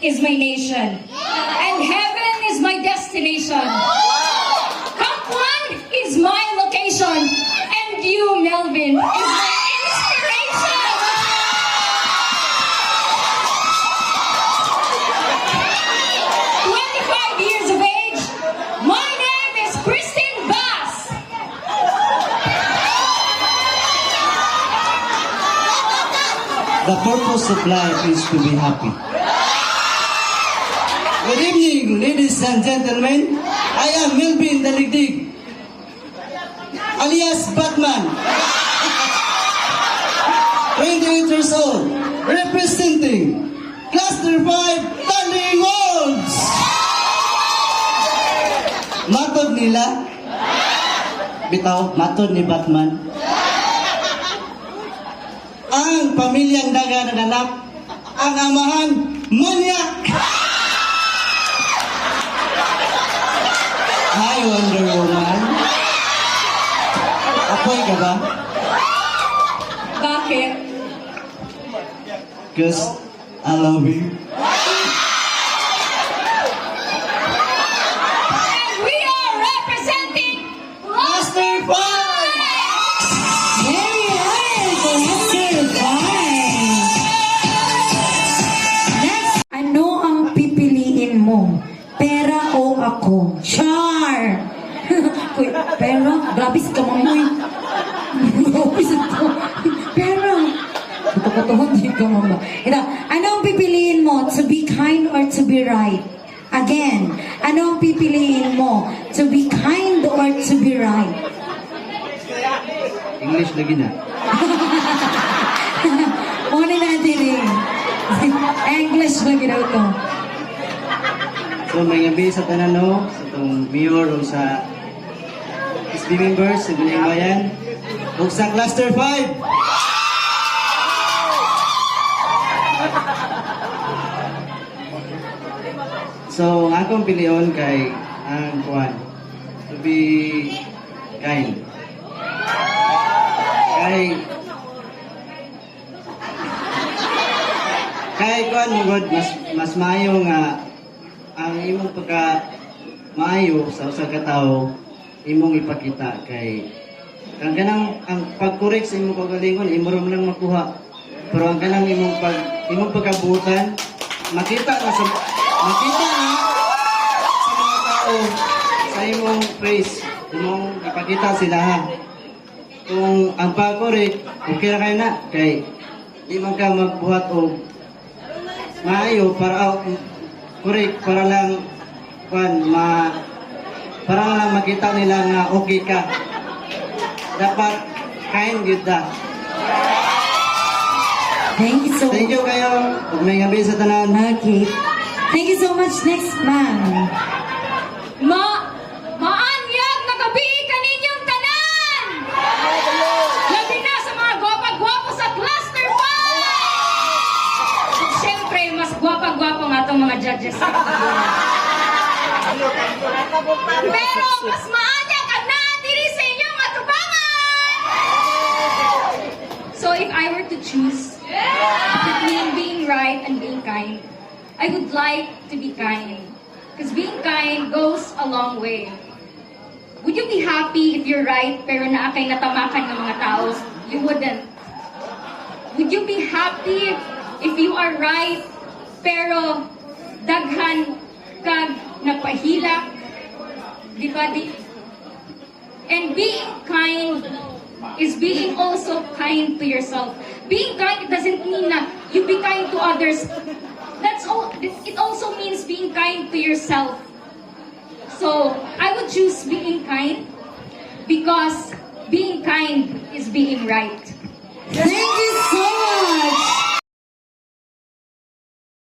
is my nation. And heaven is my destination. Kapwan is my location. And you, Melvin, is my inspiration. 25 years of age. My name is Christine Bass. The purpose of life is to be happy. Good evening, ladies and gentlemen. I am Melvin Daligdig, alias Batman. 28 years old, representing Cluster 5 Thundering Wolves. Matod nila. Bitaw, matod ni Batman. Ang pamilyang naganap, ang amahan, manyak. Hi, Wonder Woman. Apoy ka ba? Bakit? Cause I love you. And we are representing Master Five! Very nice! Cluster 5! Next, ano ang pipiliin mo? Pera o ako? Char! Uy, pera? Grabe si kamamoy. Grabe si pera. Kutukutuhon din ka, mama. Ito, ano ang pipiliin mo? To be kind or to be right? Again, ano ang pipiliin mo? To be kind or to be right? English lagi na. Una natin eh. English lagi daw ito. So, may gabi sa tanano, sa itong mayor o sa SB members, sa Bilang Bayan, o sa Cluster 5. So, ang akong piliyon kay ang kuwan, to be kind. Kay kuwan mo God, mas maayo nga ang imong pagka maayo sa usa ka tawo imong ipakita kay ang kanang ang pag-correct sa imong kagalingon imo ra man lang makuha, pero ang kanang imong pagkabutan makita na sa mga tao sa imong face, imong ipakita sila ha. Kung ang pag-correct okay ra kayo na kay di man ka magbuhat og maayo para correct para lang para lang makita nila nga okay ka. Dapat kind gyud ta. Thank you so much. Thank you kayo. Ug may gabi sa tanan. Okay. Thank you so much. Next, ma'am. Maanyag na gabi kaninyong tanan! Labi na sa mga gwapa-gwapo sa Cluster 5! Siyempre, mas gwapa-gwapo nga itong mga judges. Pero mas maanyag ang naatiri sa inyong atubangan! So if I were to choose between being right and being kind, I would like to be kind. Because being kind goes a long way. Would you be happy if you're right pero naakay natamakan ng mga tao? You wouldn't. Would you be happy if you are right pero daghan kag nagpahilak? Di ba? And being kind is being also kind to yourself. Being kind, it doesn't mean na you be kind to others. That's all. It also means being kind to yourself. So, I would choose being kind because being kind is being right. Thank you so much.